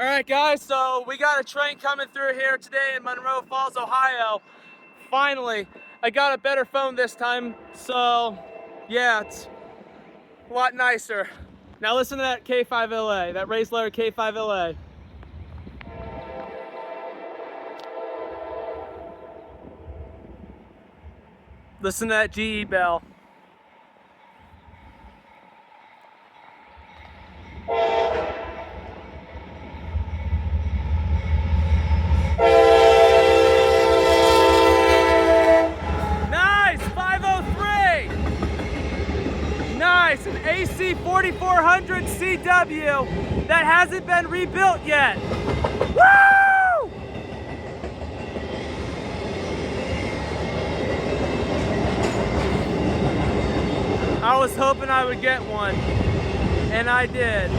All right, guys, so we got a train coming through here today in Munroe Falls, Ohio. Finally, I got a better phone this time, so yeah, it's a lot nicer. Now listen to that K5LA, that raised letter K5LA. Listen to that GE bell. Nice, 503! Nice, an AC4400CW that hasn't been rebuilt yet. Woo! I was hoping I would get one, and I did.